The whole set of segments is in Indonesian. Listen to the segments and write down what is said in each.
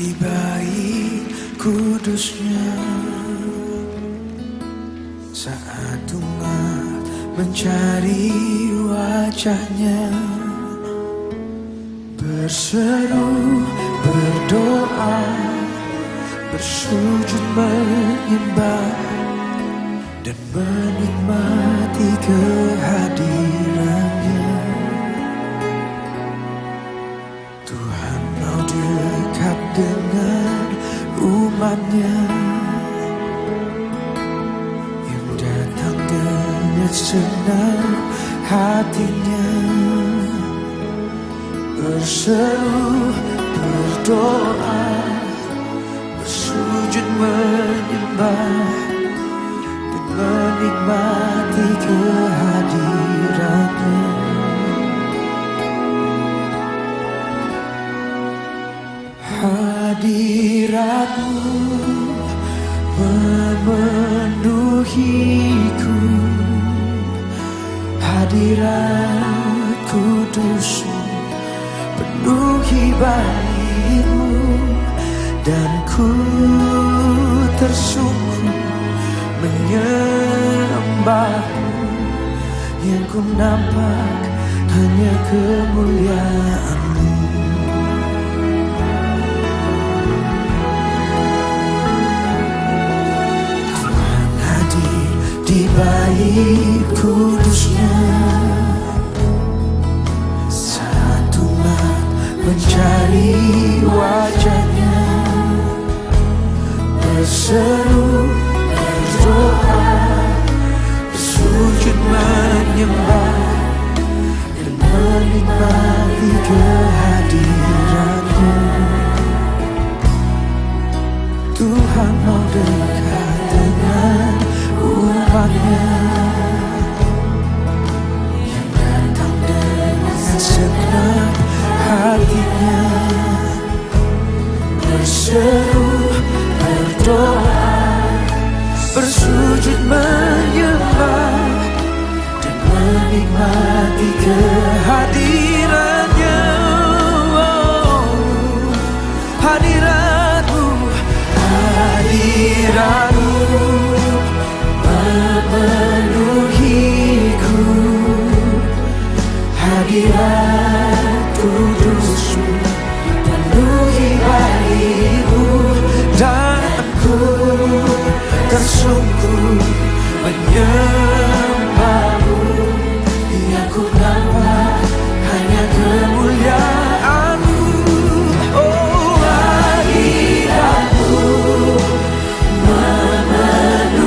di bait kudusnya. Saat umat mencari wajahnya, berseru, berdoa, bersujud menyembah dan menikmati kehadirannya. Tuhan mau dekat dengan umatnya yang datang dengan senang hatinya. Berseru, berdoa, bersujud menyembah dan menikmati kehadirannya. Hadiratmu memenuhiku, hadirat kudusmu penuhi baitmu, dan ku tersungkur menyembahmu. Yang ku nampak hanya kemuliaan-Mu. Tuhan hadir di bait kudusnya. Saat umat mencari wajahnya, berseru, berdoa, bersujud menyembah dan menikmati kehadirannya. Tuhan mau dekat dengan umatnya yang datang dengan senang hatinya. Berseru, berdoa, bersujud menyembah dan menikmati kehadirannya. Hadirat-Mu, hadirat-Mu memenuhiku, hadirat kudus-Mu penuhi baitmu, dan ku tersungkur menyembah-Mu. Yang ku nampak hanya kemuliaan-Mu. Oh, hadirat-Mu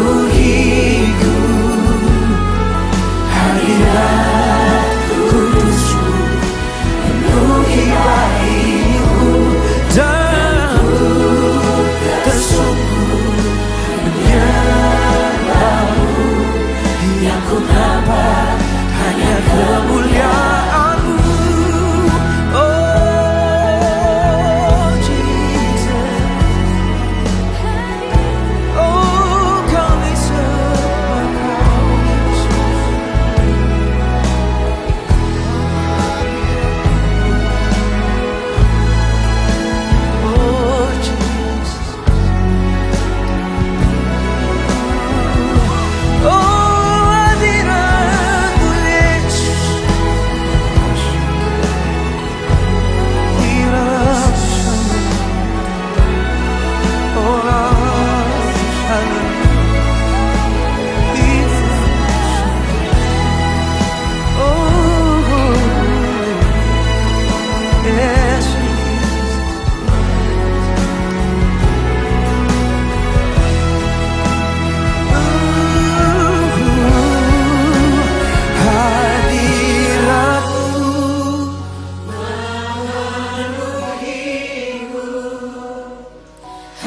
memenuhiku, hadirat kudus-Mu penuhi baitmu, dan ku tersungkur menyembah-Mu. Yang ku nampak hanya kemuliaan-Mu. Oh Jesus, oh kami sembah Kau Yesus. Oh Jesus, oh hadirat-Mu Yesus.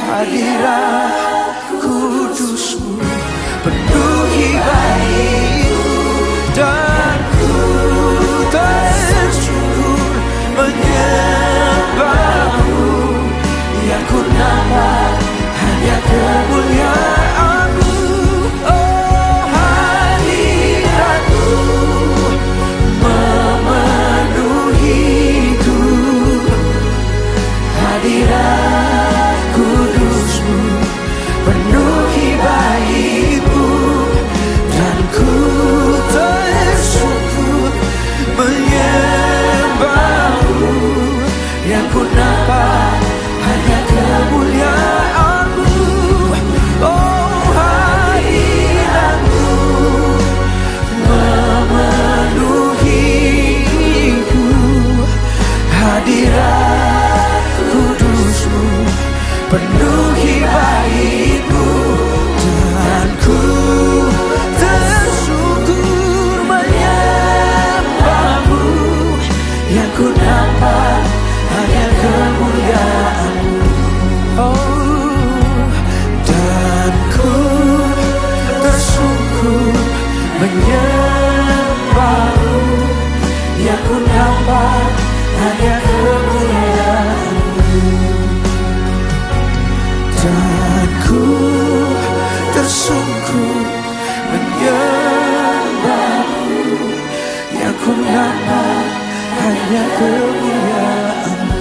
Hadirat kudus-Mu penuhi baitmu, dan ku tersungkur menyembah-Mu. Yang ku nampak hanya kemuliaan-Mu. Oh, hadirat-Mu memenuhiku, hadirat sungguh menyembahmu, yang ku nampak hanya kemuliaan-Mu.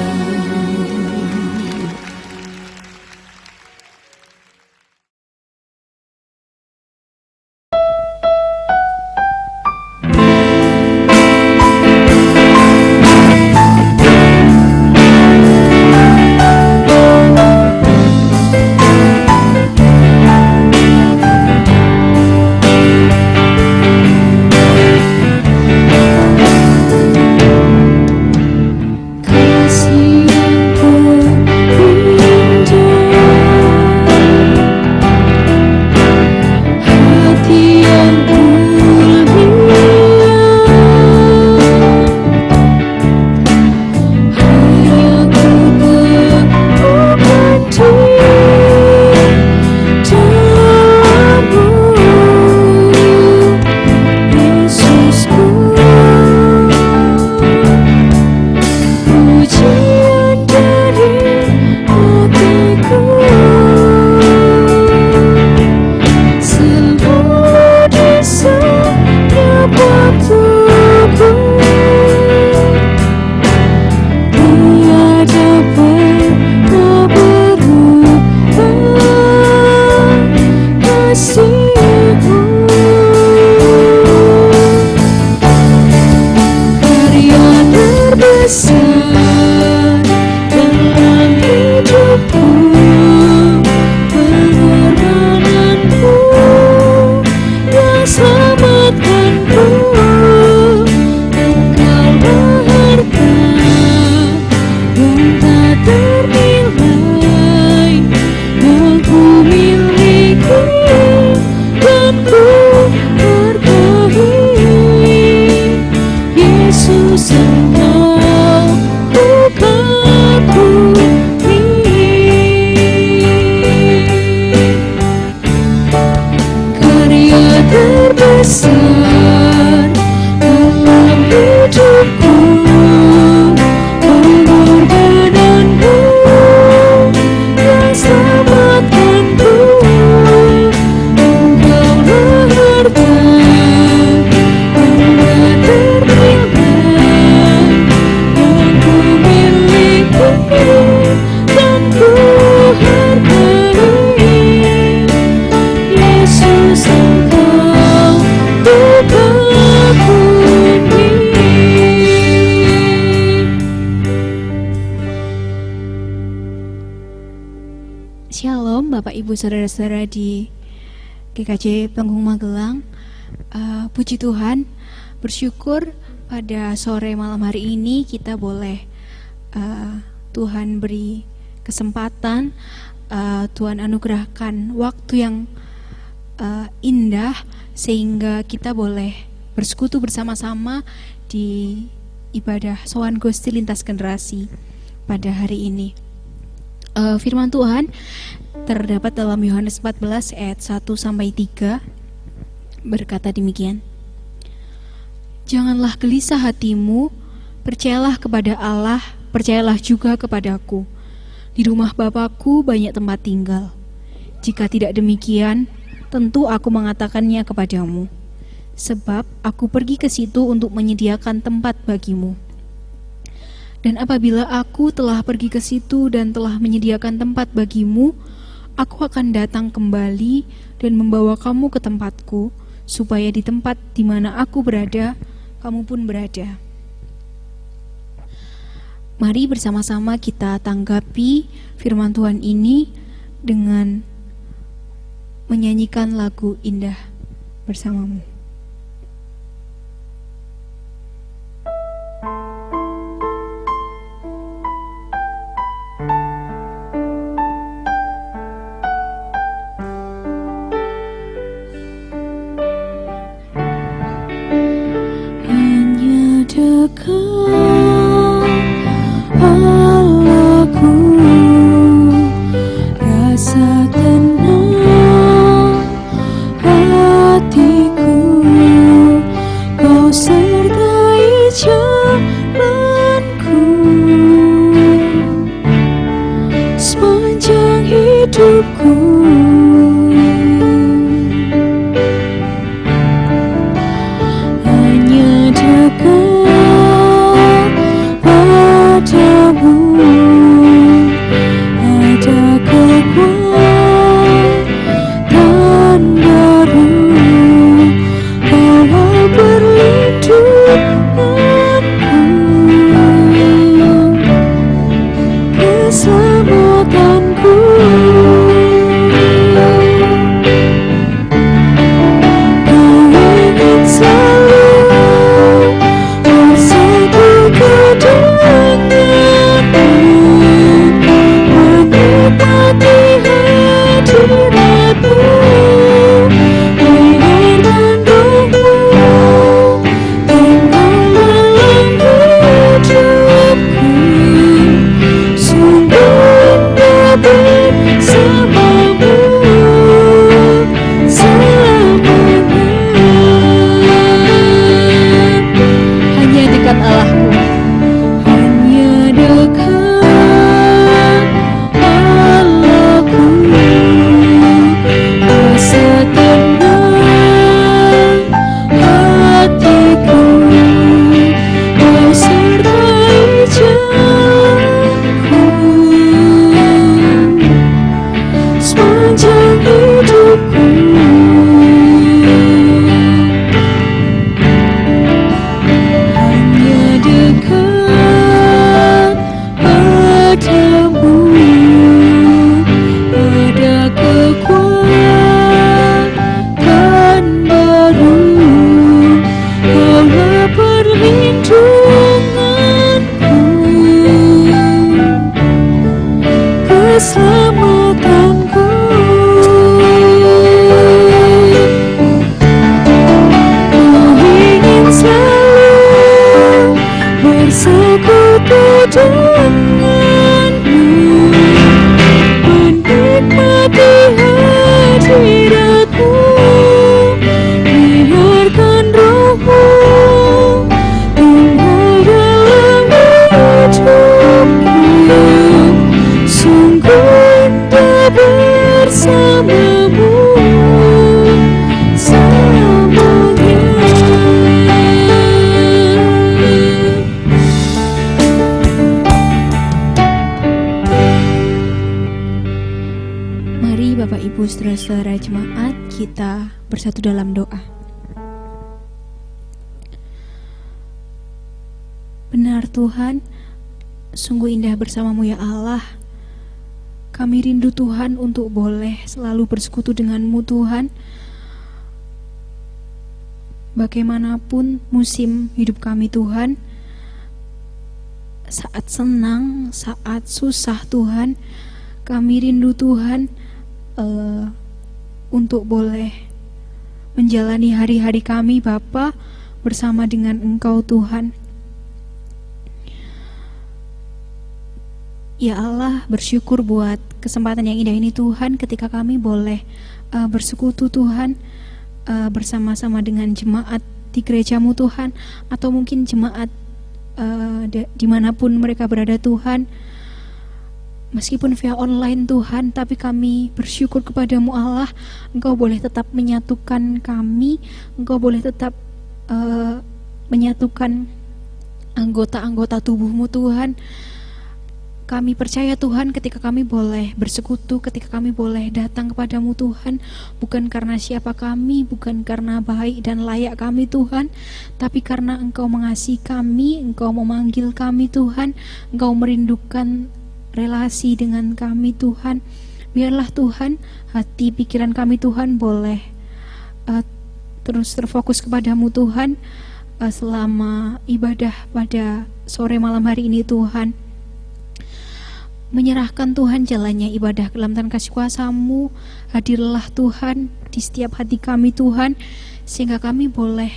Shalom Bapak Ibu Saudara-saudara di GKJ Panggung Magelang. Puji Tuhan, bersyukur pada sore malam hari ini kita boleh Tuhan beri kesempatan, Tuhan anugerahkan waktu yang indah sehingga kita boleh bersekutu bersama-sama di ibadah Sowan Gusti Lintas Generasi pada hari ini. Firman Tuhan terdapat dalam Yohanes 14 ayat 1-3 berkata demikian. Janganlah gelisah hatimu, percayalah kepada Allah, percayalah juga kepadaku. Di rumah Bapa-Ku banyak tempat tinggal. Jika tidak demikian, tentu aku mengatakannya kepadamu. Sebab aku pergi ke situ untuk menyediakan tempat bagimu. Dan apabila aku telah pergi ke situ dan telah menyediakan tempat bagimu, aku akan datang kembali dan membawa kamu ke tempatku, supaya di tempat di mana aku berada, kamu pun berada. Mari bersama-sama kita tanggapi firman Tuhan ini dengan menyanyikan lagu indah bersamamu. Allahku, rasa tenang hatiku, Kau sertai jalanku sepanjang hidupku. Saudara jemaat, kita bersatu dalam doa. Benar Tuhan, sungguh indah bersama-Mu ya Allah. Kami rindu Tuhan untuk boleh selalu bersekutu dengan-Mu Tuhan. Bagaimanapun musim hidup kami Tuhan, saat senang, saat susah Tuhan, kami rindu Tuhan untuk boleh menjalani hari-hari kami Bapa bersama dengan Engkau Tuhan. Ya Allah, bersyukur buat kesempatan yang indah ini Tuhan, ketika kami boleh bersekutu Tuhan bersama-sama dengan jemaat di gereja-Mu Tuhan, atau mungkin jemaat dimanapun mereka berada Tuhan. Meskipun via online Tuhan, tapi kami bersyukur kepada-Mu Allah, Engkau boleh tetap menyatukan kami, Engkau boleh tetap menyatukan anggota-anggota tubuh-Mu Tuhan. Kami percaya Tuhan, ketika kami boleh bersekutu, ketika kami boleh datang kepada-Mu Tuhan, bukan karena siapa kami, bukan karena baik dan layak kami Tuhan, tapi karena Engkau mengasihi kami, Engkau memanggil kami Tuhan, Engkau merindukan relasi dengan kami Tuhan. Biarlah Tuhan, hati pikiran kami Tuhan boleh terus terfokus kepada-Mu Tuhan selama ibadah pada sore malam hari ini Tuhan. Menyerahkan Tuhan jalannya ibadah ke dalam tangan kasih kuasa-Mu. Hadirlah Tuhan di setiap hati kami Tuhan, sehingga kami boleh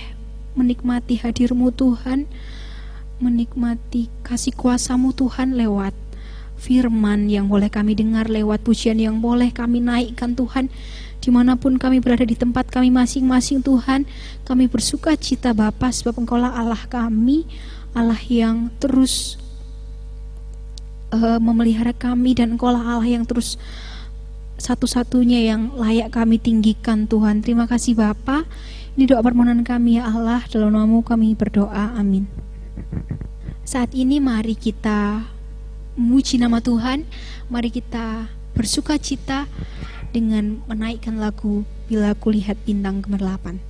menikmati hadir-Mu Tuhan, menikmati kasih kuasa-Mu Tuhan lewat firman yang boleh kami dengar, lewat pujian yang boleh kami naikkan Tuhan. Dimanapun kami berada di tempat kami masing-masing Tuhan, kami bersuka cita Bapa, sebab Engkaulah Allah kami, Allah yang terus memelihara kami, dan Engkaulah Allah yang terus satu-satunya yang layak kami tinggikan Tuhan. Terima kasih Bapa. Ini doa permohonan kami ya Allah, dalam nama-Mu kami berdoa, amin. Saat ini mari kita memuji nama Tuhan, mari kita bersuka cita dengan menaikkan lagu Bila Kulihat Bintang Gemerlapan.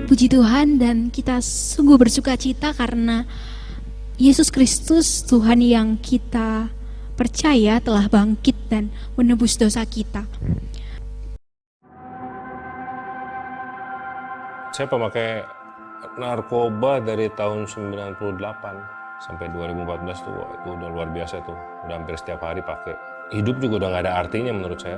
Puji Tuhan, dan kita sungguh bersuka cita karena Yesus Kristus, Tuhan yang kita percaya, telah bangkit dan menebus dosa kita. Saya pemakai narkoba dari tahun 98 sampai 2014 tuh, itu udah luar biasa tuh. Udah hampir setiap hari pakai. Hidup juga udah gak ada artinya menurut saya.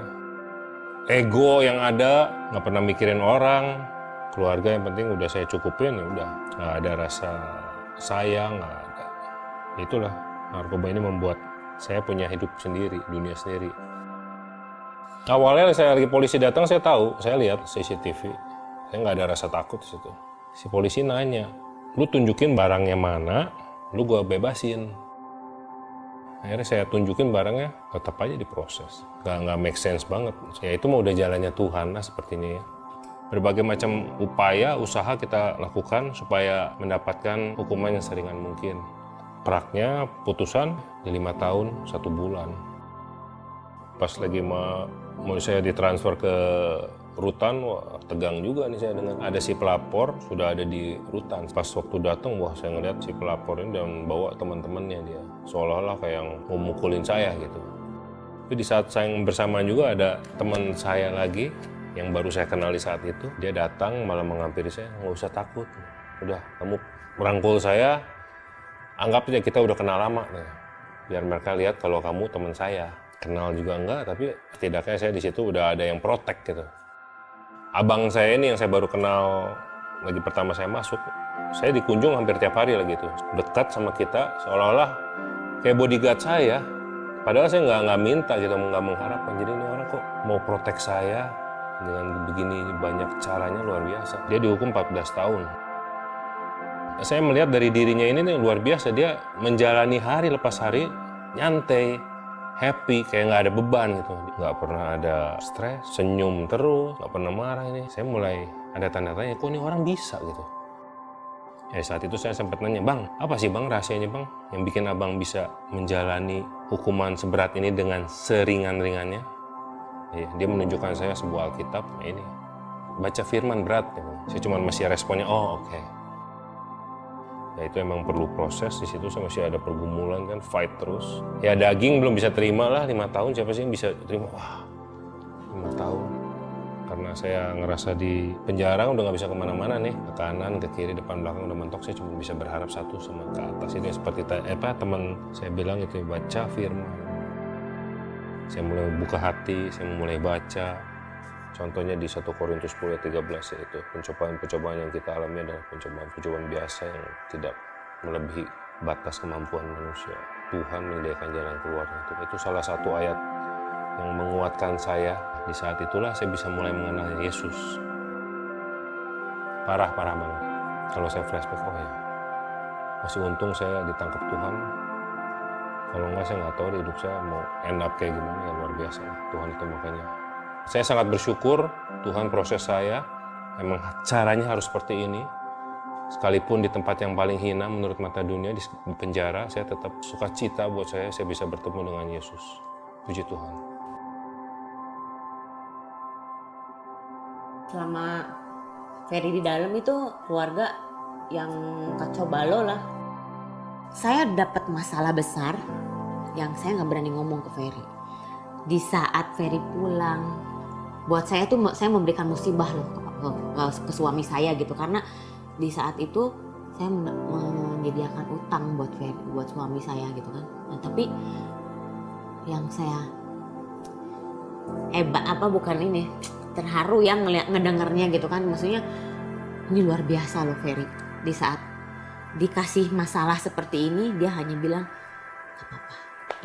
Ego yang ada, gak pernah mikirin orang. Keluarga yang penting udah saya cukupin, ya udah. Gak ada rasa sayang, gak ada. Itulah, narkoba ini membuat saya punya hidup sendiri, dunia sendiri. Awalnya saya lagi polisi datang, saya tahu, saya lihat CCTV. Saya nggak ada rasa takut di situ. Si polisi nanya, lu tunjukin barangnya mana, lu gua bebasin. Akhirnya saya tunjukin barangnya, tetap aja diproses. Nggak make sense banget. Ya itu mah udah jalannya Tuhan lah sepertinya ya. Berbagai macam upaya, usaha kita lakukan supaya mendapatkan hukuman yang seringan mungkin. Praknya putusan di 5 tahun 1 bulan. Pas lagi mau saya ditransfer ke rutan, wah tegang juga nih saya dengan ada si pelapor sudah ada di rutan. Pas waktu datang, wah saya ngeliat si pelapor ini dan bawa teman-temannya dia, seolah-olah kayak yang mau mukulin saya gitu. Tapi di saat saya bersamaan juga ada teman saya lagi yang baru saya kenal di saat itu, dia datang malah menghampiri saya, nggak usah takut, udah kamu merangkul saya, anggap aja kita udah kenal lama nih. Biar mereka lihat kalau kamu teman saya. Kenal juga enggak, tapi setidaknya saya di situ udah ada yang protek gitu. Abang saya ini yang saya baru kenal lagi pertama saya masuk, saya dikunjung hampir tiap hari lagi tuh. Dekat sama kita, seolah-olah kayak bodyguard saya. Padahal saya nggak minta gitu, nggak mengharapkan. Jadi ini orang kok mau protek saya dengan begini banyak caranya, luar biasa. Dia dihukum 14 tahun. Saya melihat dari dirinya ini nih luar biasa, dia menjalani hari lepas hari, nyantai, happy, kayak nggak ada beban gitu. Nggak pernah ada stres, senyum terus, nggak pernah marah ini. Saya mulai ada tanda tanya, kok ini orang bisa gitu. Saat itu saya sempat nanya, bang, apa sih bang rahasianya bang? Yang bikin abang bisa menjalani hukuman seberat ini dengan seringan-ringannya? Dia menunjukkan saya sebuah Alkitab, ini baca firman berat. Gitu. Saya cuma masih responnya, oh oke. Ya itu emang perlu proses, di situ saya masih ada pergumulan kan, fight terus. Ya daging belum bisa terima lah, 5 tahun siapa sih yang bisa terima? Wah, 5 tahun. Karena saya ngerasa di penjara udah nggak bisa kemana-mana nih, ke kanan, ke kiri, depan, belakang udah mentok. Saya cuma bisa berharap satu sama ke atas. Ini seperti teman saya bilang itu, baca firman. Saya mulai buka hati, saya mulai baca. Contohnya di 1 Korintus 10:13 yaitu pencobaan-pencobaan yang kita alami adalah pencobaan-pencobaan biasa yang tidak melebihi batas kemampuan manusia. Tuhan menyediakan jalan keluarnya. Itu salah satu ayat yang menguatkan saya. Di saat itulah saya bisa mulai mengenal Yesus. Parah banget. Kalau saya flashback, oh ya, masih untung saya ditangkap Tuhan. Kalau enggak saya nggak tahu di hidup saya mau end up kayak gimana, ya luar biasa. Tuhan itu makanya. Saya sangat bersyukur Tuhan proses saya, emang caranya harus seperti ini. Sekalipun di tempat yang paling hina menurut mata dunia, di penjara, saya tetap sukacita buat saya bisa bertemu dengan Yesus. Puji Tuhan. Selama Ferry di dalam itu keluarga yang kacau balau lah. Saya dapat masalah besar yang saya nggak berani ngomong ke Ferry. Di saat Ferry pulang, buat saya tuh saya memberikan musibah loh ke suami saya gitu, karena di saat itu saya menyediakan utang buat suami saya gitu kan. Nah, tapi yang saya terharu yang ngedengarnya gitu kan, maksudnya ini luar biasa loh Ferry. Di saat dikasih masalah seperti ini, dia hanya bilang gak apa-apa,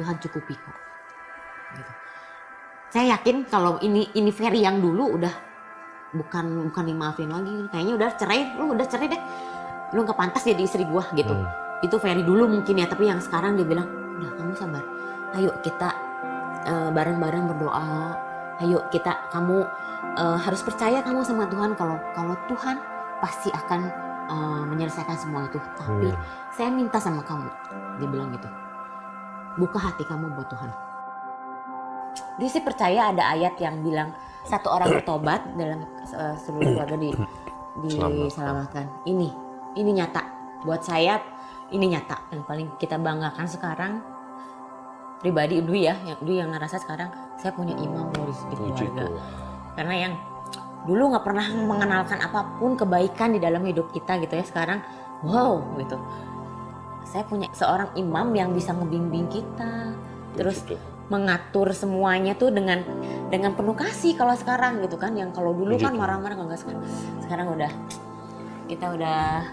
Tuhan cukupi kok gitu. Saya yakin kalau ini Ferry yang dulu udah bukan dimaafin lagi, kayaknya udah cerai deh, lu gak pantas jadi istri gua gitu. Itu Ferry dulu mungkin ya, tapi yang sekarang dia bilang udah, kamu sabar, ayo kita bareng-bareng berdoa, ayo kamu harus percaya kamu sama Tuhan, kalau Tuhan pasti akan menyelesaikan semua itu. Tapi saya minta sama kamu, dia bilang gitu, buka hati kamu buat Tuhan. Dia sih percaya ada ayat yang bilang 1 orang bertobat dalam seluruh keluarga diselamatkan. Ini nyata buat saya, ini nyata. Yang paling kita banggakan sekarang pribadi Dwi yang ngerasa sekarang saya punya imam loh di keluarga. Karena yang dulu nggak pernah mengenalkan apapun kebaikan di dalam hidup kita gitu ya, sekarang wow gitu. Saya punya seorang imam yang bisa ngebimbing kita, terus mengatur semuanya tuh dengan penuh kasih kalau sekarang gitu kan. Yang kalau dulu kan marah-marah, enggak, sekarang udah kita udah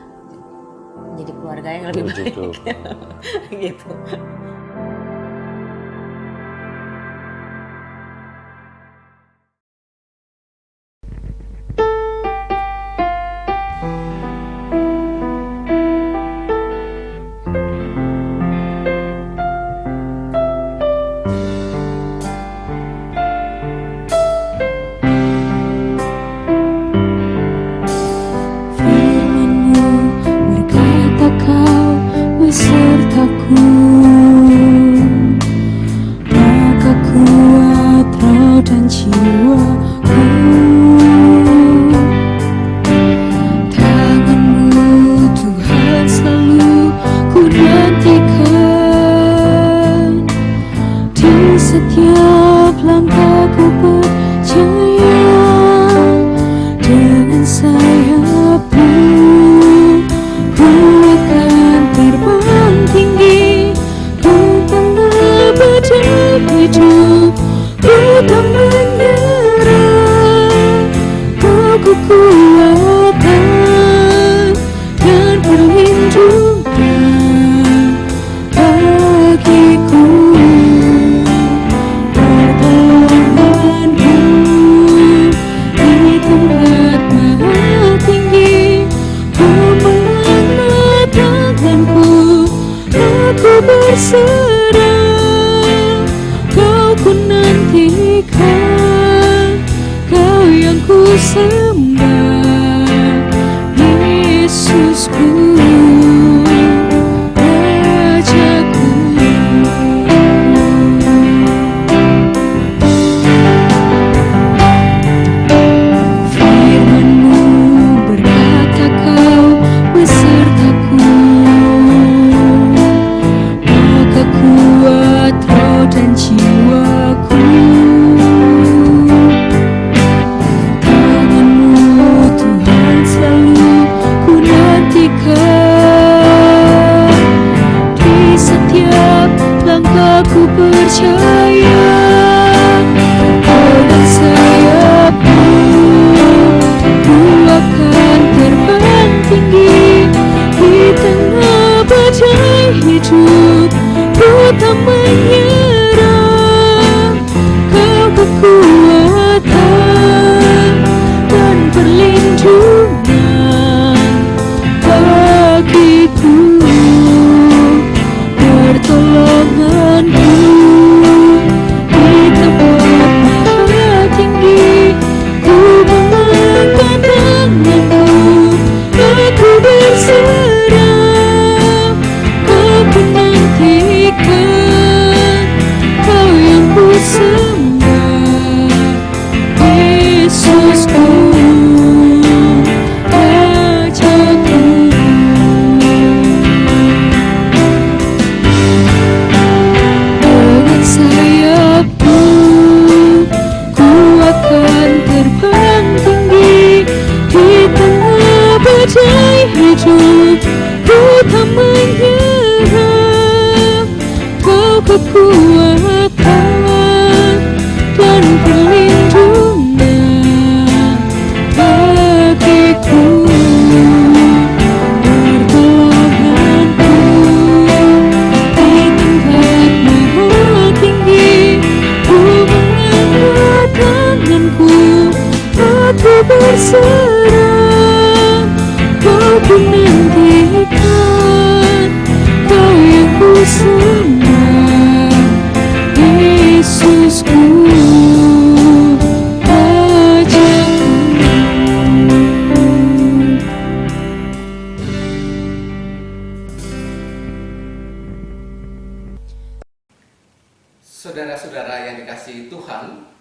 jadi keluarga yang lebih baik gitu. Besertaku, maka kuat roh dan jiwaku. Tangan-Mu Tuhan selalu ku nantikan, di setiap langkahku percaya, dengan sayap-Mu ku akan terbang tinggi, tentang badai hidup, ku tak menyerah. Kau kekuatan dan perlindungan bagiku, pertolongan-Mu di tempat maha tinggi, pemegang tanganku, aku berserah. Kau ku nantikan, Kau yang ku sembah, Yesusku, Rajaku. Firman-Mu berkata Kau besertaku, perkenanku, aku berserah. Kau ku nantikan, Kau yang ku sembah, Yesusku, Saudara-saudara yang dikasihi Tuhan,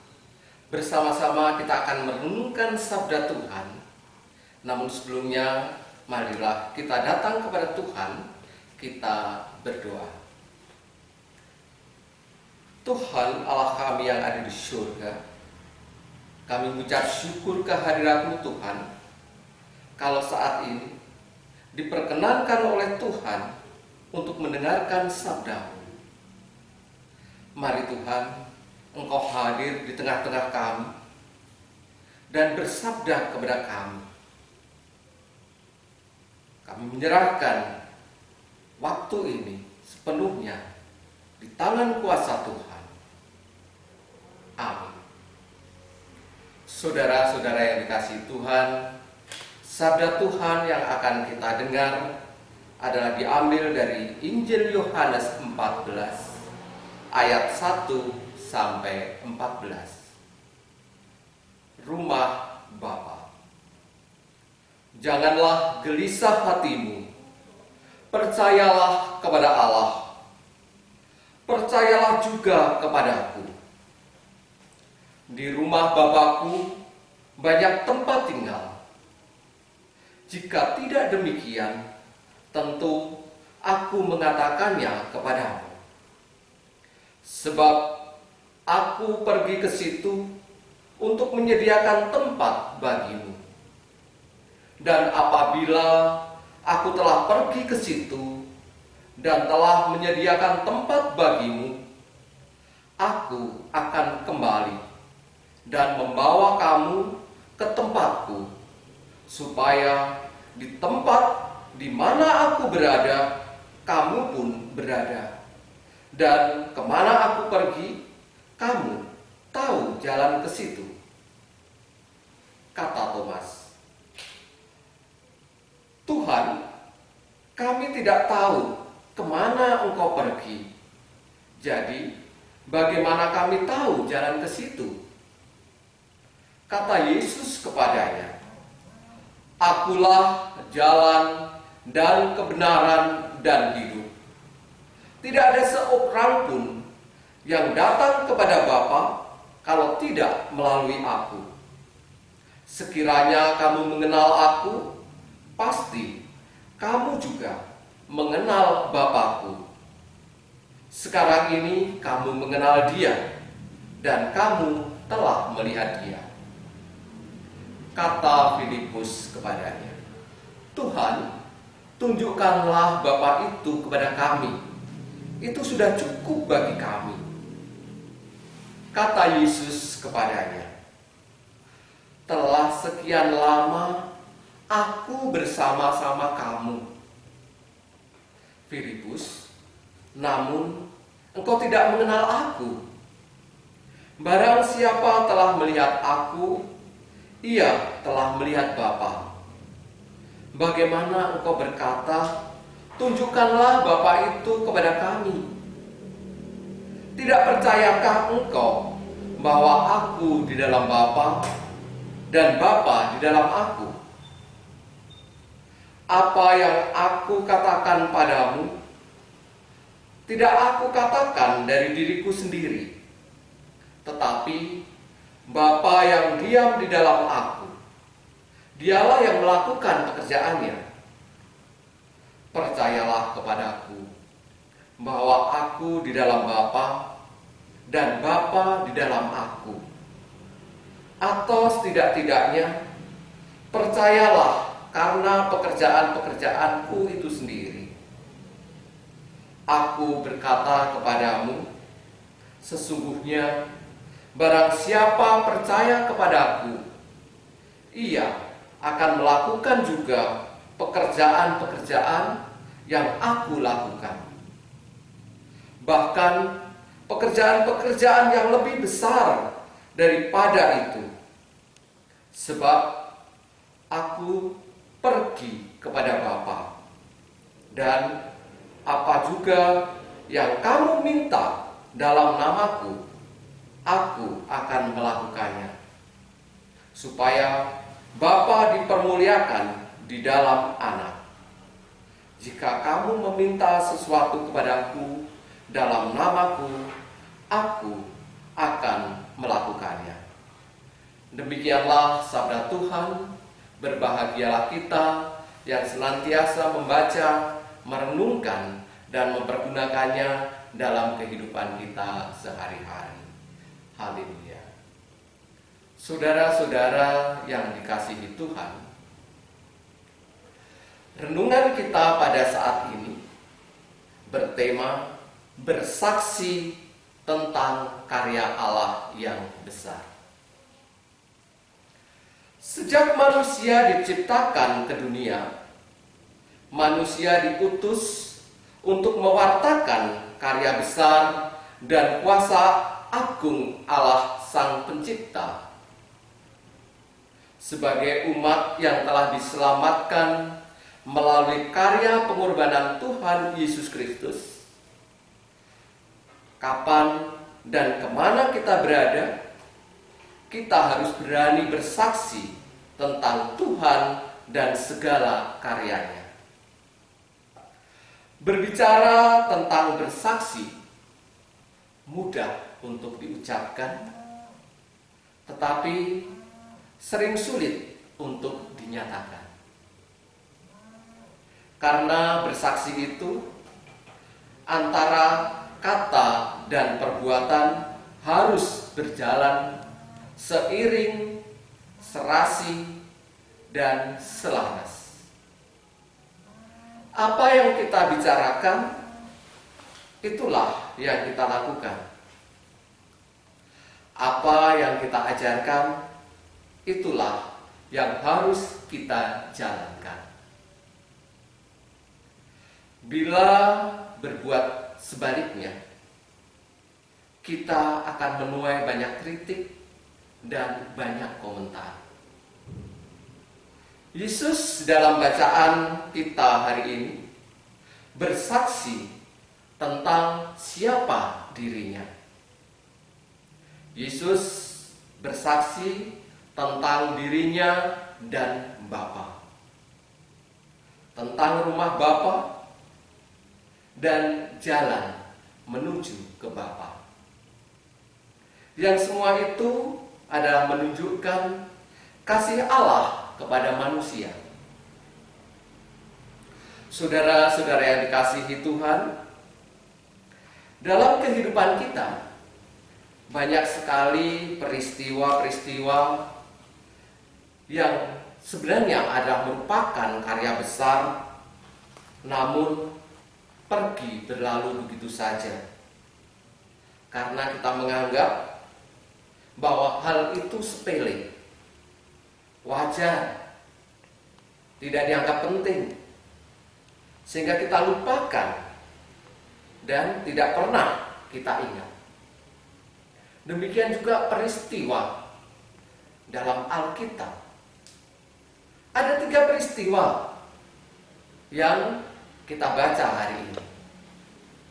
bersama-sama kita akan merenungkan sabda Tuhan. Namun sebelumnya, marilah kita datang kepada Tuhan, kita berdoa. Tuhan Allah kami yang ada di surga, kami mengucap syukur kehadirat-Mu Tuhan, kalau saat ini diperkenankan oleh Tuhan untuk mendengarkan sabda-Mu. Mari Tuhan, Engkau hadir di tengah-tengah kami dan bersabda kepada kami. Kami menyerahkan waktu ini sepenuhnya di tangan kuasa Tuhan. Amin. Saudara-saudara yang dikasihi Tuhan, sabda Tuhan yang akan kita dengar adalah diambil dari Injil Yohanes 14 ayat 1 sampai 14. Rumah Bapa. Janganlah gelisah hatimu. Percayalah kepada Allah. Percayalah juga kepadaku. Di rumah Bapakku banyak tempat tinggal. Jika tidak demikian, tentu aku mengatakannya kepadamu. Sebab aku pergi ke situ untuk menyediakan tempat bagimu. Dan apabila aku telah pergi ke situ dan telah menyediakan tempat bagimu, aku akan kembali dan membawa kamu ke tempatku, supaya di tempat di mana aku berada, kamu pun berada. Dan kemana aku pergi, kamu tahu jalan ke situ. Kata Thomas, Tuhan, kami tidak tahu kemana Engkau pergi. Jadi, bagaimana kami tahu jalan ke situ? Kata Yesus kepadanya, Akulah jalan dan kebenaran dan hidup. Tidak ada seorang pun yang datang kepada Bapa kalau tidak melalui aku. Sekiranya kamu mengenal aku, pasti kamu juga mengenal Bapakku. Sekarang ini kamu mengenal Dia, dan kamu telah melihat Dia. Kata Filipus kepadanya, Tuhan, tunjukkanlah Bapa itu kepada kami. Itu sudah cukup bagi kami. Kata Yesus kepadanya, telah sekian lama aku bersama-sama kamu, Filipus, namun engkau tidak mengenal aku. Barang siapa telah melihat aku, ia telah melihat Bapa. Bagaimana engkau berkata, tunjukkanlah Bapa itu kepada kami? Tidak percayakah engkau bahwa aku di dalam Bapa dan Bapa di dalam aku? Apa yang aku katakan padamu, tidak aku katakan dari diriku sendiri, tetapi Bapa yang diam di dalam aku, Dialah yang melakukan pekerjaannya. Percayalah kepadaku bahwa aku di dalam Bapa dan Bapa di dalam aku. Atau setidak-tidaknya percayalah karena pekerjaan-pekerjaanku itu sendiri. Aku berkata kepadamu, sesungguhnya barang siapa percaya kepadaku, ia akan melakukan juga pekerjaan-pekerjaan yang aku lakukan. Bahkan pekerjaan-pekerjaan yang lebih besar daripada itu, sebab aku pergi kepada Bapa, dan apa juga yang kamu minta dalam namaku, aku akan melakukannya, supaya Bapa dipermuliakan di dalam Anak. Jika kamu meminta sesuatu kepadaku dalam namaku, aku akan melakukannya. Demikianlah sabda Tuhan. Berbahagialah kita yang senantiasa membaca, merenungkan, dan mempergunakannya dalam kehidupan kita sehari-hari. Haleluya. Saudara-saudara yang dikasihi Tuhan, renungan kita pada saat ini bertema bersaksi tentang karya Allah yang besar. Sejak manusia diciptakan ke dunia, manusia diutus untuk mewartakan karya besar dan kuasa agung Allah Sang Pencipta. Sebagai umat yang telah diselamatkan melalui karya pengorbanan Tuhan Yesus Kristus, kapan dan kemana kita berada, kita harus berani bersaksi tentang Tuhan dan segala karyanya. Berbicara tentang bersaksi mudah untuk diucapkan, tetapi sering sulit untuk dinyatakan. Karena bersaksi itu antara kata dan perbuatan harus berjalan seiring, serasi, dan selaras. Apa yang kita bicarakan, itulah yang kita lakukan. Apa yang kita ajarkan, itulah yang harus kita jalankan. Bila berbuat sebaliknya, kita akan menuai banyak kritik dan banyak komentar. Yesus dalam bacaan kita hari ini bersaksi tentang siapa dirinya. Yesus bersaksi tentang dirinya dan Bapa, tentang rumah Bapa dan jalan menuju ke Bapa. Yang semua itu adalah menunjukkan kasih Allah kepada manusia. Saudara-saudara yang dikasihi Tuhan, dalam kehidupan kita banyak sekali peristiwa-peristiwa yang sebenarnya adalah merupakan karya besar, namun pergi berlalu begitu saja. Karena kita menganggap bahwa hal itu sepele, wajar, tidak dianggap penting, sehingga kita lupakan dan tidak pernah kita ingat. Demikian juga peristiwa dalam Alkitab. Ada 3 peristiwa yang kita baca hari ini.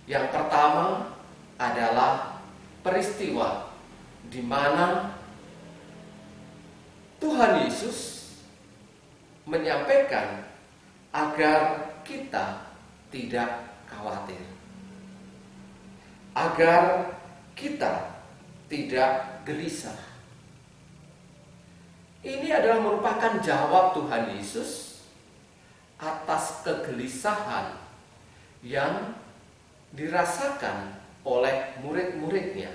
Yang pertama adalah peristiwa di mana Tuhan Yesus menyampaikan agar kita tidak khawatir, agar kita tidak gelisah. Ini adalah merupakan jawab Tuhan Yesus atas kegelisahan yang dirasakan oleh murid-muridnya,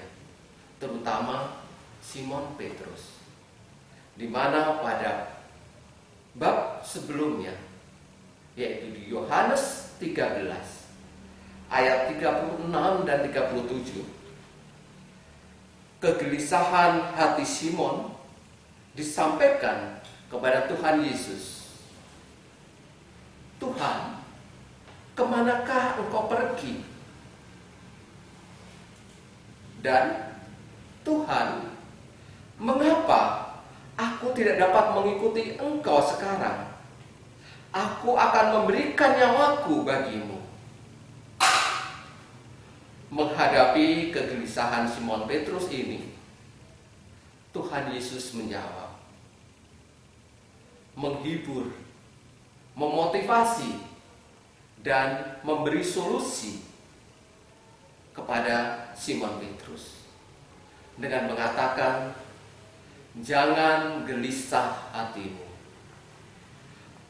terutama Simon Petrus, di mana pada bab sebelumnya, yaitu di Yohanes 13 ayat 36 dan 37, kegelisahan hati Simon disampaikan kepada Tuhan Yesus. Tuhan, kemanakah engkau pergi? Dan Tuhan Mengapa aku tidak dapat mengikuti engkau sekarang? Aku akan memberikan nyawaku bagimu. Menghadapi kegelisahan Simon Petrus ini, Tuhan Yesus menjawab, menghibur, memotivasi, dan memberi solusi kepada Simon Petrus dengan mengatakan, jangan gelisah hatimu.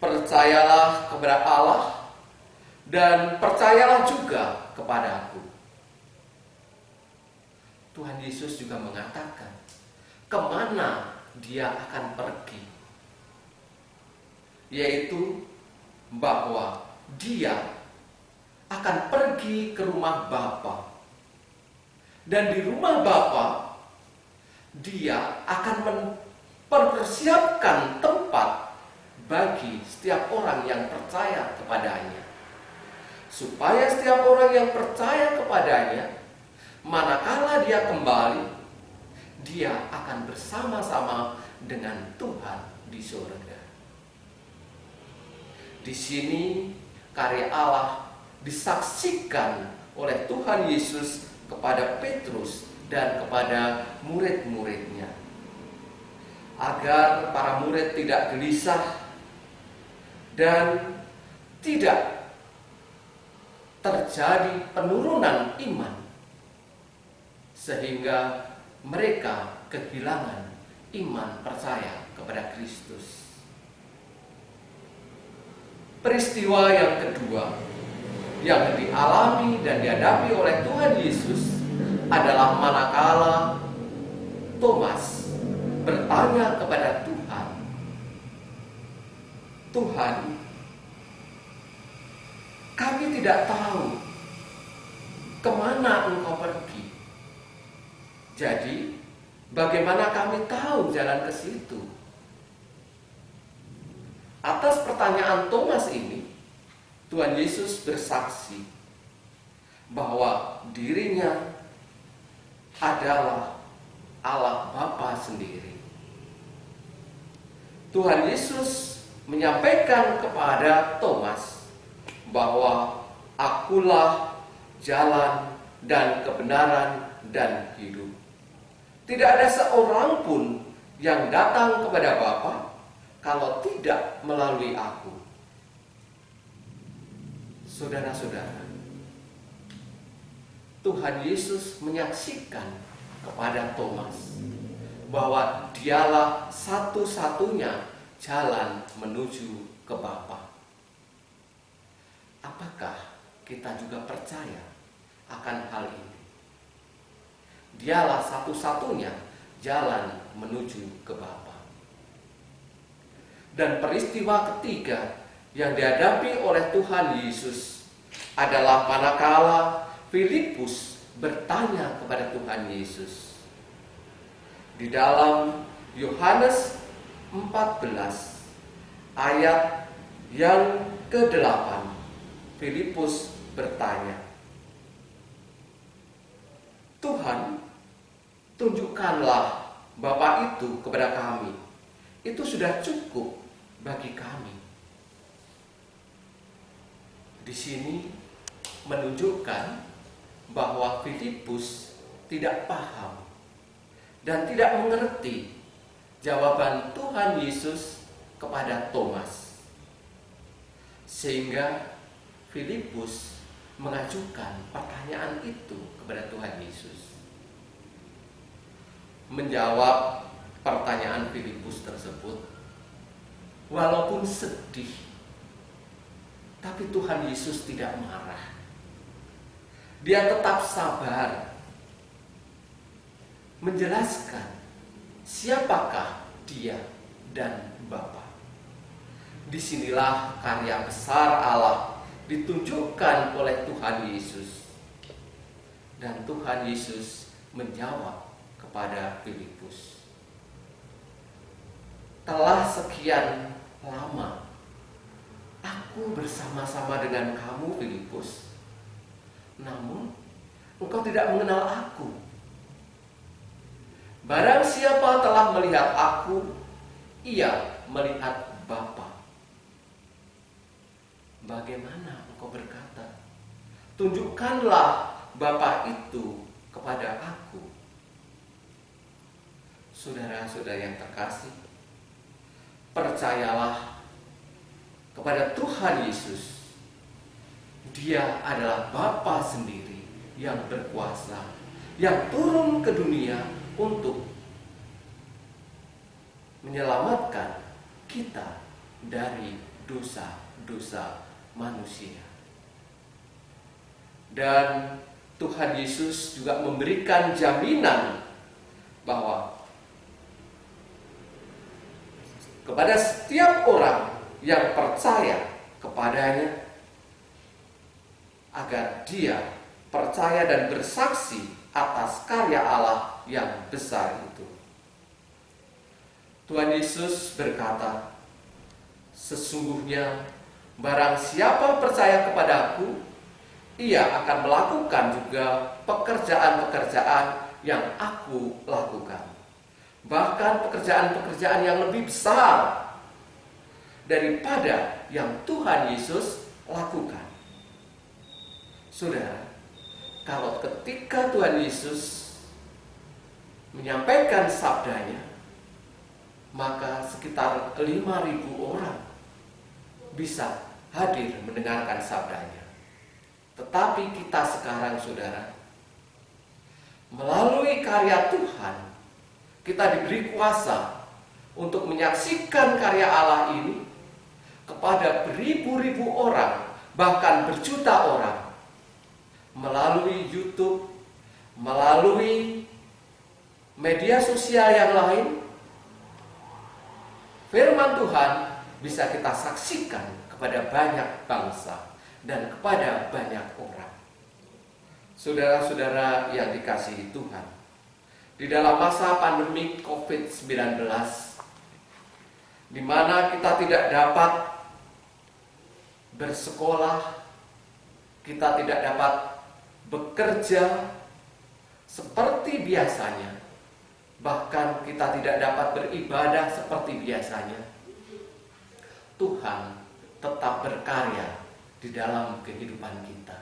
Percayalah kepada Allah dan percayalah juga kepadaku. Tuhan Yesus juga mengatakan kemana dia akan pergi, yaitu bahwa dia akan pergi ke rumah Bapa, dan di rumah Bapa dia akan mempersiapkan tempat bagi setiap orang yang percaya kepadanya, supaya setiap orang yang percaya kepadanya, manakala dia kembali, dia akan bersama-sama dengan Tuhan di surga. Di sini karya Allah disaksikan oleh Tuhan Yesus kepada Petrus dan kepada murid-muridnya, agar para murid tidak gelisah dan tidak terjadi penurunan iman, sehingga mereka kehilangan iman percaya kepada Kristus. Peristiwa yang kedua yang dialami dan dihadapi oleh Tuhan Yesus adalah manakala Thomas bertanya kepada Tuhan, Tuhan, kami tidak tahu kemana Engkau pergi. Jadi, bagaimana kami tahu jalan ke situ? Atas pertanyaan Thomas ini, Tuhan Yesus bersaksi bahwa dirinya adalah Allah Bapa sendiri. Tuhan Yesus menyampaikan kepada Thomas bahwa akulah jalan dan kebenaran dan hidup. Tidak ada seorang pun yang datang kepada Bapa kalau tidak melalui aku. Saudara-saudara, Tuhan Yesus menyaksikan kepada Thomas bahwa dialah satu-satunya jalan menuju ke Bapa. Apakah kita juga percaya akan hal ini? Dialah satu-satunya jalan menuju ke Bapa. Dan peristiwa ketiga yang dihadapi oleh Tuhan Yesus adalah manakala Filipus bertanya kepada Tuhan Yesus. Di dalam Yohanes 14 ayat yang ke-8, Filipus bertanya, Tuhan, tunjukkanlah Bapa itu kepada kami. Itu sudah cukup bagi kami. Di sini menunjukkan bahwa Filipus tidak paham dan tidak mengerti jawaban Tuhan Yesus kepada Thomas, sehingga Filipus mengajukan pertanyaan itu kepada Tuhan Yesus. Menjawab pertanyaan Filipus tersebut, walaupun sedih, tapi Tuhan Yesus tidak marah. Dia tetap sabar menjelaskan siapakah dia dan Bapa. Disinilah karya besar Allah ditunjukkan oleh Tuhan Yesus. Dan Tuhan Yesus menjawab kepada Filipus, telah sekian lama aku bersama-sama dengan kamu, Filipus, namun engkau tidak mengenal aku. Barang siapa telah melihat aku, ia melihat Bapa. Bagaimana engkau berkata, tunjukkanlah Bapa itu kepada aku? Saudara-saudara yang terkasih, percayalah kepada Tuhan Yesus. Dia adalah Bapa sendiri yang berkuasa, yang turun ke dunia untuk menyelamatkan kita dari dosa-dosa manusia. Dan Tuhan Yesus juga memberikan jaminan bahwa kepada setiap orang yang percaya kepadanya, agar dia percaya dan bersaksi atas karya Allah yang besar itu. Tuhan Yesus berkata, sesungguhnya barang siapa percaya kepadaku, ia akan melakukan juga pekerjaan-pekerjaan yang aku lakukan. Bahkan pekerjaan-pekerjaan yang lebih besar daripada yang Tuhan Yesus lakukan. Saudara, kalau ketika Tuhan Yesus menyampaikan sabdanya, maka sekitar 5.000 orang bisa hadir mendengarkan sabdanya. Tetapi kita sekarang, saudara, melalui karya Tuhan, kita diberi kuasa untuk menyaksikan karya Allah ini kepada beribu-ribu orang, bahkan berjuta orang, melalui YouTube, melalui media sosial yang lain. Firman Tuhan bisa kita saksikan kepada banyak bangsa dan kepada banyak orang. Saudara-saudara yang dikasihi Tuhan, di dalam masa pandemi COVID-19, di mana kita tidak dapat bersekolah, kita tidak dapat bekerja seperti biasanya, bahkan kita tidak dapat beribadah seperti biasanya, Tuhan tetap berkarya di dalam kehidupan kita.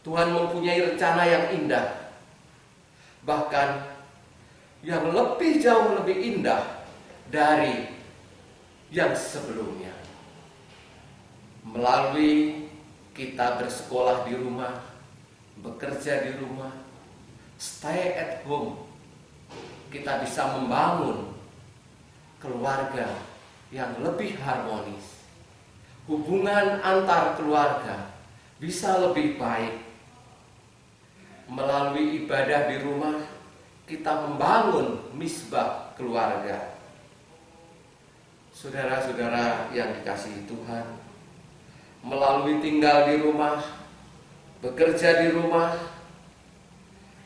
Tuhan mempunyai rencana yang indah, bahkan yang lebih jauh lebih indah dari yang sebelumnya. Melalui kita bersekolah di rumah, bekerja di rumah, stay at home, kita bisa membangun keluarga yang lebih harmonis. Hubungan antar keluarga bisa lebih baik. Melalui ibadah di rumah, kita membangun misbah keluarga. Saudara-saudara yang dikasihi Tuhan, melalui tinggal di rumah, bekerja di rumah,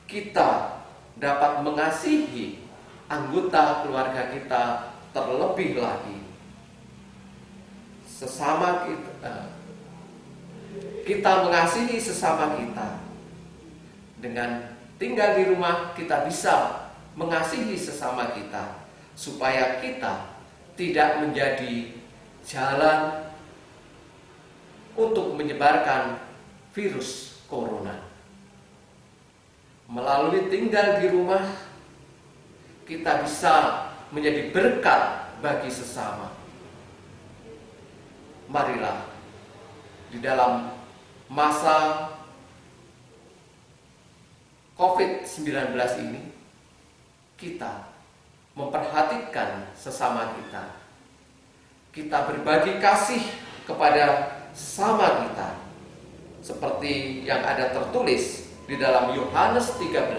kita dapat mengasihi anggota keluarga kita terlebih lagi. Sesama kita mengasihi sesama kita. Dengan tinggal di rumah, kita bisa mengasihi sesama kita, supaya kita tidak menjadi jalan untuk menyebarkan virus corona. Melalui tinggal di rumah, kita bisa menjadi berkat bagi sesama. Marilah di dalam masa COVID-19 ini, kita memperhatikan sesama kita. Kita berbagi kasih kepada sesama kita, seperti yang ada tertulis di dalam Yohanes 13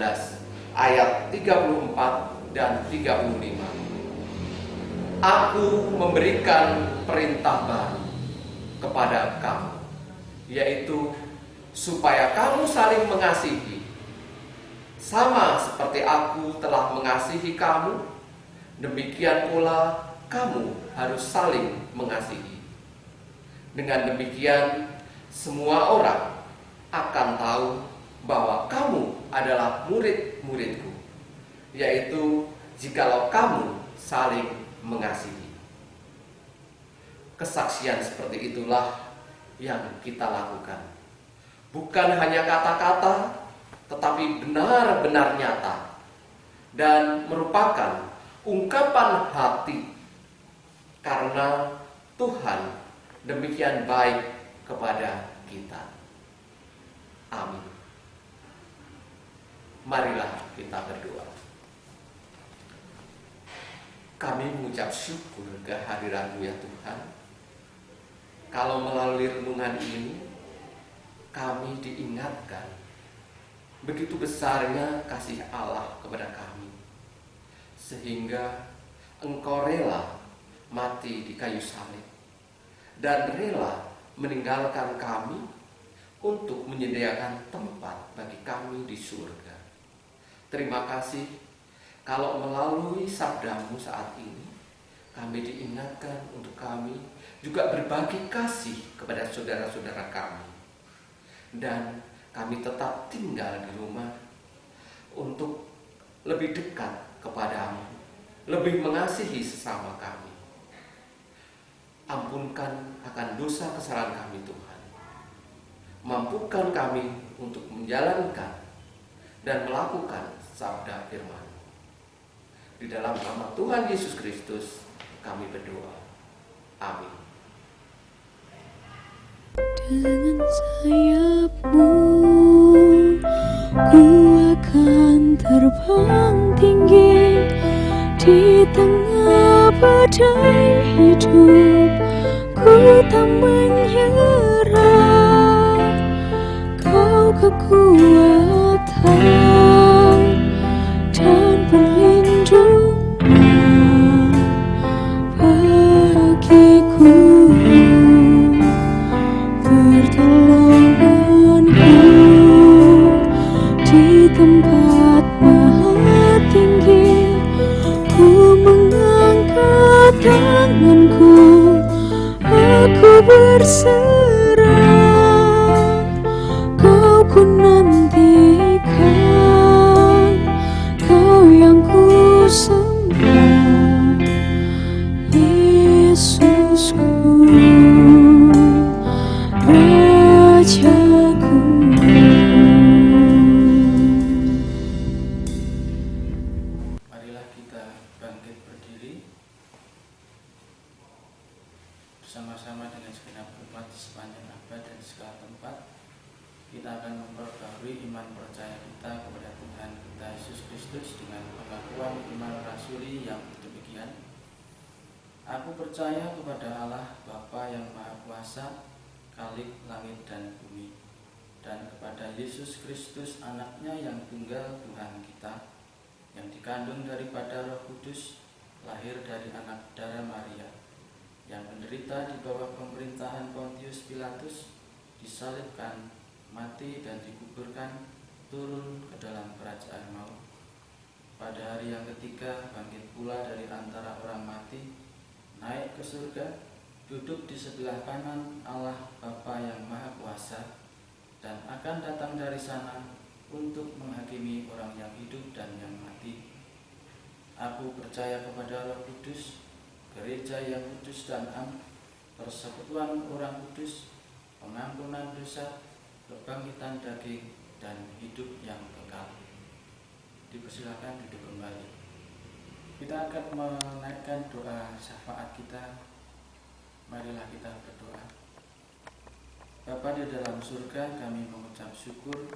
ayat 34 dan 35. Aku memberikan perintah baru kepada kamu, yaitu supaya kamu saling mengasihi. Sama seperti aku telah mengasihi kamu, demikian pula kamu harus saling mengasihi. Dengan demikian, semua orang akan tahu bahwa kamu adalah murid-muridku, yaitu jikalau kamu saling mengasihi. Kesaksian seperti itulah yang kita lakukan. Bukan hanya kata-kata, tetapi benar-benar nyata dan merupakan ungkapan hati karena Tuhan demikian baik kepada kita. Amin. Marilah kita berdoa. Kami mengucap syukur kehadiran-Mu ya Tuhan. Kalau melalui renungan ini kami diingatkan begitu besarnya kasih Allah kepada kami, sehingga Engkau rela mati di kayu salib dan rela meninggalkan kami untuk menyediakan tempat bagi kami di surga. Terima kasih kalau melalui sabda-Mu saat ini kami diingatkan untuk kami juga berbagi kasih kepada saudara-saudara kami, dan kami tetap tinggal di rumah untuk lebih dekat kepadamu, lebih mengasihi sesama kami. Ampunkan akan dosa kesalahan kami Tuhan. Mampukan kami untuk menjalankan dan melakukan sabda firman. Di dalam nama Tuhan Yesus Kristus kami berdoa. Amin. Dengan sayap-Mu ku akan terbang tinggi di tengah badai hidup. Ku tak menyerah, Kau kekuatan dan perlindungan bagiku. Pertolonganku di tempat maha tinggi, ku mengangkat tanganku, aku berserah, Kau ku nantikan, Kau yang ku sembah, Yesusku, Rajaku. Marilah kita bangkit berdiri bersama-sama dengan segenap umat di sepanjang abad dan segala tempat. Kita akan memperbarui iman percaya kita kepada Tuhan kita Yesus Kristus dengan pengakuan iman rasuli yang demikian. Aku percaya kepada Allah Bapa yang Maha Kuasa, Khalik langit dan bumi, dan kepada Yesus Kristus anaknya yang tunggal Tuhan kita, yang dikandung daripada Roh Kudus, lahir dari anak darah Maria, yang menderita di bawah pemerintahan Pontius Pilatus, disalibkan, mati dan dikuburkan, turun ke dalam kerajaan maut. Pada hari yang ketiga bangkit pula dari antara orang mati, naik ke surga, duduk di sebelah kanan Allah Bapa yang Maha Kuasa, dan akan datang dari sana untuk menghakimi orang yang hidup dan yang mati. Aku percaya kepada Roh Kudus, gereja yang kudus dan am, persekutuan orang kudus, pengampunan dosa, kebangkitan daging, dan hidup yang kekal. Dipersilakan duduk kembali. Kita akan menaikkan doa syafaat kita. Marilah kita berdoa. Bapa di dalam surga, kami mengucap syukur.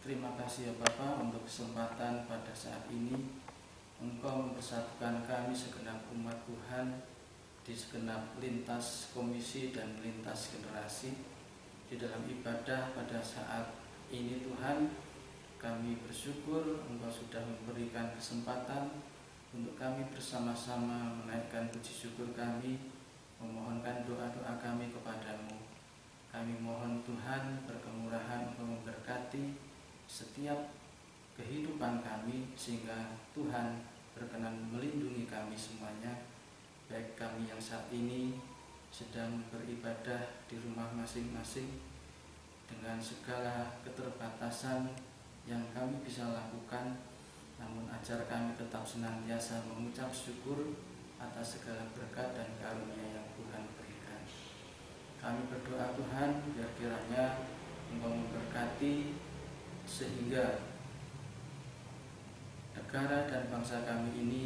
Terima kasih ya Bapa untuk kesempatan pada saat ini Engkau mempersatukan kami segenap umat Tuhan di segenap lintas komisi dan lintas generasi di dalam ibadah pada saat ini. Tuhan, kami bersyukur Engkau sudah memberikan kesempatan untuk kami bersama-sama menaikkan puji syukur kami, memohonkan doa-doa kami kepadamu. Kami mohon Tuhan berkemurahan Engkau memberkati setiap kehidupan kami, sehingga Tuhan berkenan melindungi kami semuanya, baik kami yang saat ini sedang beribadah di rumah masing-masing dengan segala keterbatasan yang kami bisa lakukan, namun ajar kami tetap senantiasa mengucap syukur atas segala berkat dan karunia yang Tuhan berikan. Kami berdoa Tuhan, biar kiranya Engkau memberkati sehingga negara dan bangsa kami ini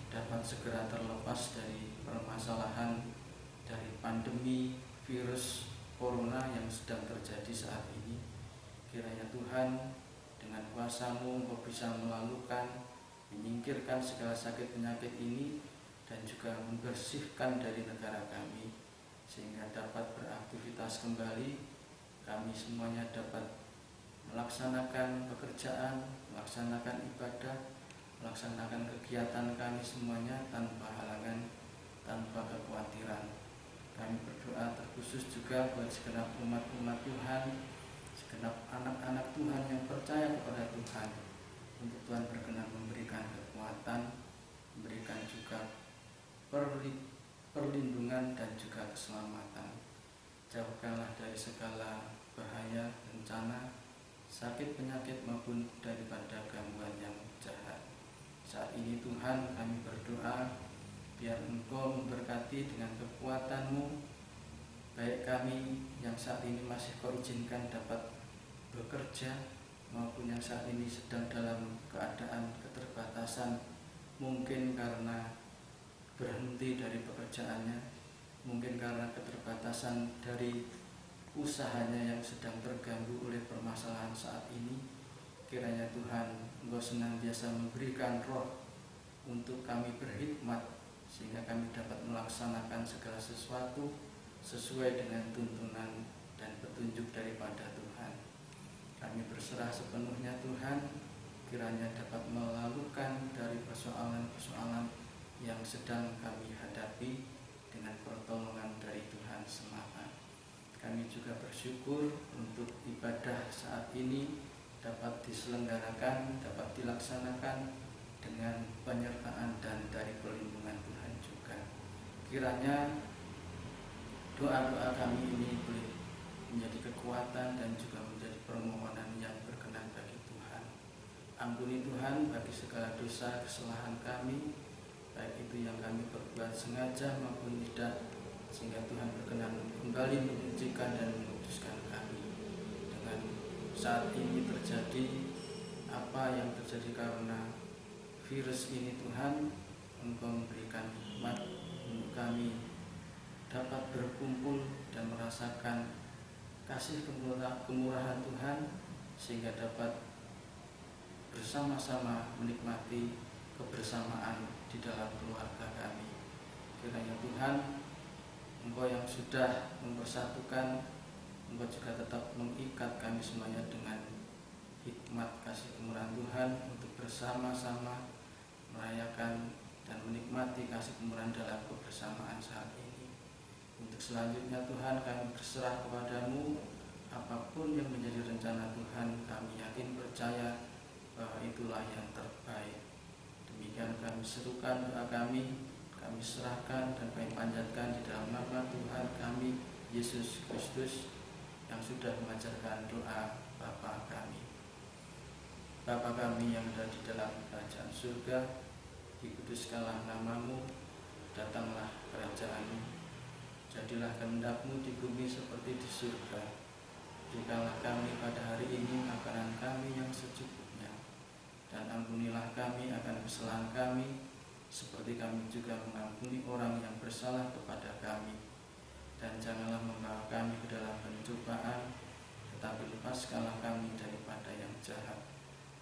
dapat segera terlepas dari permasalahan dari pandemi virus corona yang sedang terjadi saat ini. Kiranya Tuhan dengan kuasa-Mu Engkau bisa menyingkirkan segala sakit penyakit ini dan juga membersihkan dari negara kami sehingga dapat beraktivitas kembali. Kami semuanya dapat melaksanakan pekerjaan, melaksanakan ibadah, melaksanakan kegiatan kami semuanya tanpa halangan, tanpa kekhawatiran. Kami berdoa terkhusus juga buat segenap umat-umat Tuhan, segenap anak-anak Tuhan yang percaya kepada Tuhan, untuk Tuhan berkenan memberikan kekuatan, memberikan juga perlindungan dan juga keselamatan. Jauhkanlah dari segala bahaya, bencana, sakit penyakit maupun daripada gangguan yang jahat. Saat ini Tuhan kami berdoa biar Engkau memberkati dengan kekuatan-Mu, baik kami yang saat ini masih Kau izinkan dapat bekerja maupun yang saat ini sedang dalam keadaan keterbatasan, mungkin karena berhenti dari pekerjaannya, mungkin karena keterbatasan dari usahanya yang sedang terganggu oleh permasalahan saat ini. Kiranya Tuhan Engkau senantiasa memberikan roh untuk kami berkhidmat, sehingga kami dapat melaksanakan segala sesuatu sesuai dengan tuntunan dan petunjuk daripada Tuhan. Kami berserah sepenuhnya Tuhan, kiranya dapat melalukan dari persoalan-persoalan yang sedang kami hadapi dengan pertolongan dari Tuhan semata. Kami juga bersyukur untuk ibadah saat ini dapat diselenggarakan, dapat dilaksanakan dengan penyertaan dan dari perlindungan Tuhan juga. Kiranya doa-doa kami ini boleh menjadi kekuatan dan juga menjadi permohonan yang berkenan bagi Tuhan. Ampuni Tuhan bagi segala dosa kesalahan kami, baik itu yang kami berbuat sengaja maupun tidak, sehingga Tuhan berkenan kembali menyucikan dan menguduskan kami. Dengan saat ini terjadi apa yang terjadi karena virus ini, Tuhan, Engkau memberikan hikmat untuk kami dapat berkumpul dan merasakan kasih kemurahan Tuhan, sehingga dapat bersama-sama menikmati kebersamaan di dalam keluarga kami. Kiranya Tuhan, Engkau yang sudah mempersatukan, Engkau juga tetap mengikat kami semuanya dengan hikmat kasih kemurahan Tuhan untuk bersama-sama merayakan dan menikmati kasih kemurahan dalam kebersamaan saat ini. Untuk selanjutnya Tuhan, kami berserah kepadamu, apapun yang menjadi rencana Tuhan, kami yakin percaya bahwa itulah yang terbaik. Demikian kami serukan doa kami serahkan dan kami panjatkan di dalam nama Tuhan kami, Yesus Kristus, yang sudah mengajarkan doa Bapa kami. Bapa kami yang ada di dalam kerajaan surga, dikuduskanlah namamu, datanglah kerajaan-Mu, jadilah kehendak-Mu di bumi seperti di surga. Berikanlah kami pada hari ini makanan kami yang secukupnya, dan ampunilah kami akan kesalahan kami, seperti kami juga mengampuni orang yang bersalah kepada kami. Dan janganlah membawa kami ke dalam pencobaan, tetapi lepaskanlah kami daripada yang jahat.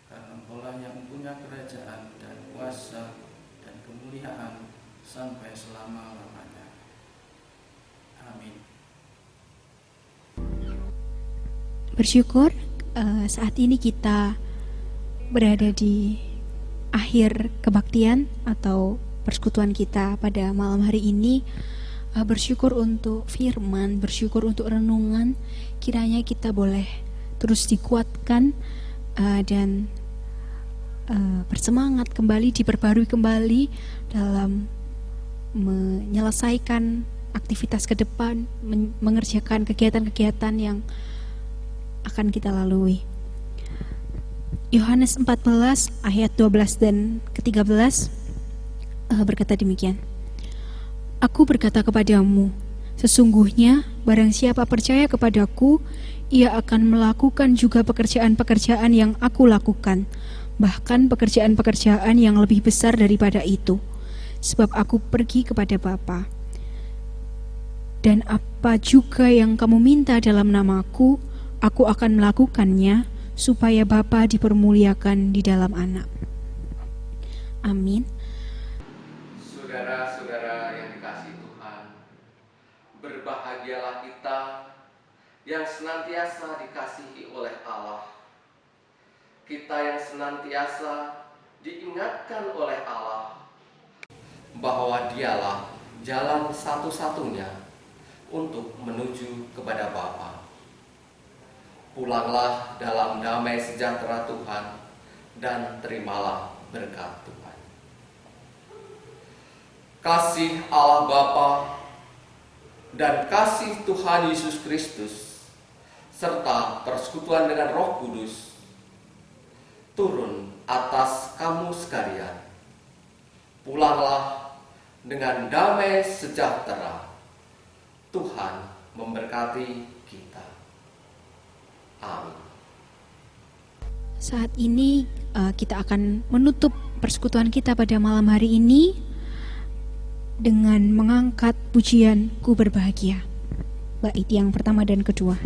Karena Engkau-lah yang mempunyai kerajaan dan kuasa dan kemuliaan sampai selama-lamanya. Amin. Bersyukur saat ini kita berada di akhir kebaktian atau persekutuan kita pada malam hari ini. Bersyukur untuk firman, bersyukur untuk renungan. Kiranya kita boleh terus dikuatkan dan bersemangat kembali, diperbarui kembali dalam menyelesaikan aktivitas ke depan, mengerjakan kegiatan-kegiatan yang akan kita lalui. Yohanes 14 ayat 12 dan ke-13 berkata demikian. Aku berkata kepadamu, sesungguhnya barang siapa percaya kepadaku, ia akan melakukan juga pekerjaan-pekerjaan yang aku lakukan, bahkan pekerjaan-pekerjaan yang lebih besar daripada itu, sebab aku pergi kepada Bapa. Dan apa juga yang kamu minta dalam namaku, aku akan melakukannya, supaya Bapa dipermuliakan di dalam Anak. Amin. Saudara-saudara yang dikasihi Tuhan, berbahagialah kita yang senantiasa dikasihi oleh Allah. Kita yang senantiasa diingatkan oleh Allah bahwa Dialah jalan satu-satunya untuk menuju kepada Bapa. Pulanglah dalam damai sejahtera Tuhan dan terimalah berkat Tuhan. Kasih Allah Bapa dan kasih Tuhan Yesus Kristus serta persekutuan dengan Roh Kudus turun atas kamu sekalian. Pulanglah dengan damai sejahtera. Tuhan memberkati kita. Amin. Saat ini kita akan menutup persekutuan kita pada malam hari ini dengan mengangkat pujian Ku Berbahagia, bait yang pertama dan kedua.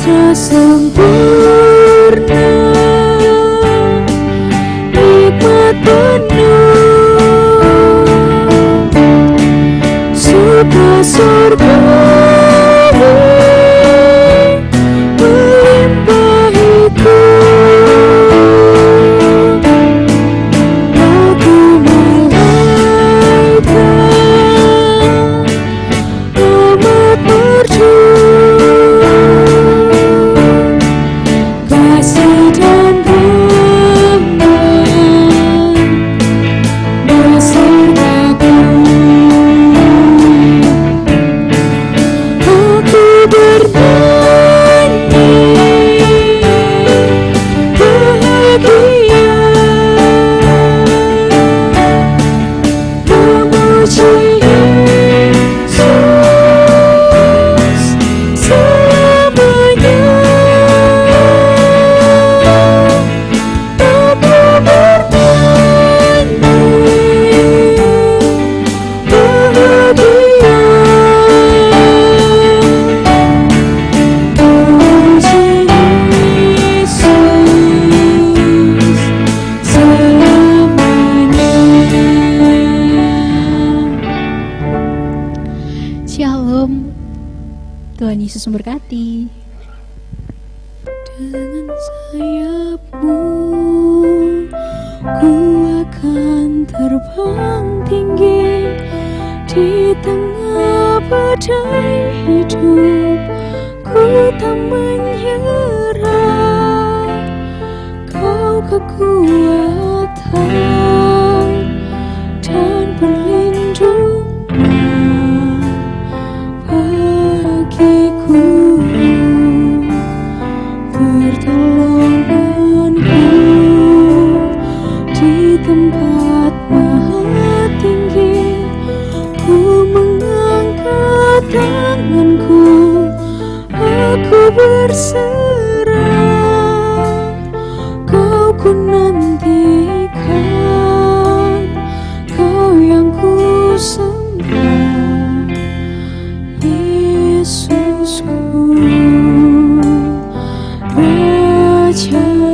Kasih dan rahmat Yesus memberkati. Dengan sayapmu ku akan terbang tinggi di tengah badai hidup. Ku tak menyerah, Kau kekuatan dan perlindungan bagiku. Pertolonganku di tempat maha tinggi, ku mengangkat tanganku, aku berserah. Kau ku nantikan, Kau yang ku sembah, Yesusku, Raja